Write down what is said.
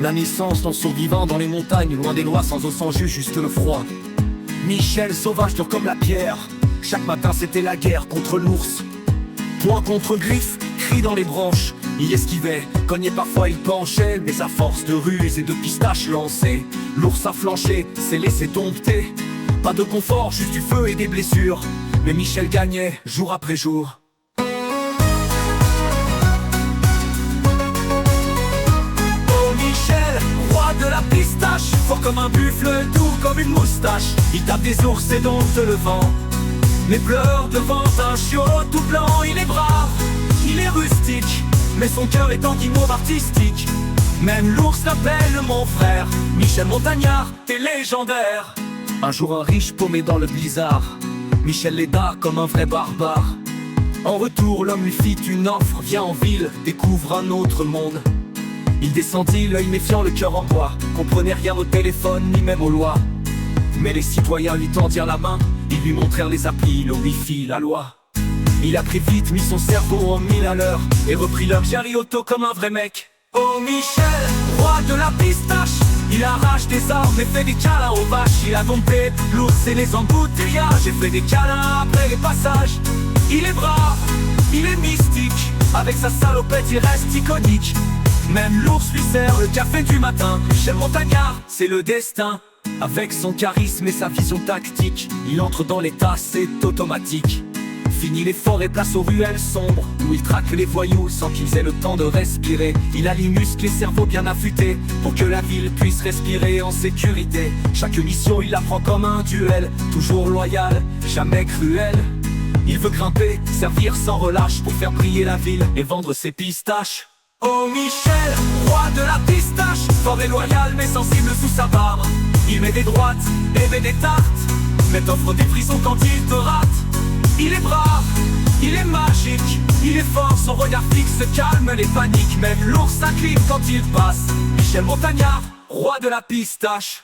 La naissance dans son vivant dans les montagnes, loin des lois, sans eau, sans jus, juste le froid. Michel, sauvage, dur comme la pierre. Chaque matin c'était la guerre contre l'ours. Poing contre griffe, cri dans les branches. Il esquivait, cognait parfois il penchait, mais à force de ruse et de pistaches lancées, l'ours a flanché, s'est laissé dompter. Pas de confort, juste du feu et des blessures, mais Michel gagnait jour après jour. Oh Michel, roi de la pistache, fort comme un buffle, doux comme une moustache. Il tape des ours et dompte le vent, mais pleure devant un chiot tout blanc. Il est brave, il est rustique, mais son cœur est en guimauve artistique. Même l'ours l'appelle mon frère. Michel Montagnard, t'es légendaire. Un jour un riche paumé dans le blizzard, Michel l'aida comme un vrai barbare. En retour l'homme lui fit une offre, viens en ville, découvre un autre monde. Il descendit, l'œil méfiant, le cœur en bois, comprenait rien au téléphone ni même aux lois. Mais les citoyens lui tendirent la main, ils lui montrèrent les applis, le wifi, la loi. Il a pris vite, mis son cerveau en 1000 à l'heure, et reprit leur Jerry Auto comme un vrai mec. Oh Michel, roi de la pistache, il arrache des arbres et fait des câlins aux vaches. Il a dompté l'ours et les embouteillages, et fait des câlins après les passages. Il est brave, il est mystique, avec sa salopette il reste iconique. Même l'ours lui sert le café du matin. Michel Montagnard, c'est le destin. Avec son charisme et sa vision tactique, il entre dans l'état, c'est automatique. Fini les forêts, place aux ruelles sombres, où il traque les voyous sans qu'ils aient le temps de respirer. Il a les muscles et cerveaux bien affûtés, pour que la ville puisse respirer en sécurité. Chaque mission il la prend comme un duel, toujours loyal, jamais cruel. Il veut grimper, servir sans relâche, pour faire briller la ville et vendre ses pistaches. Oh Michel, roi de la pistache, fort et loyal mais sensible sous sa barbe. Il met des droites et met des tartes, mais t'offre des frissons quand il te rate. Il est brave, il est magique, il est fort, son regard fixe calme les paniques. Même l'ours s'incline quand il passe. Michel Montagnard, roi de la pistache.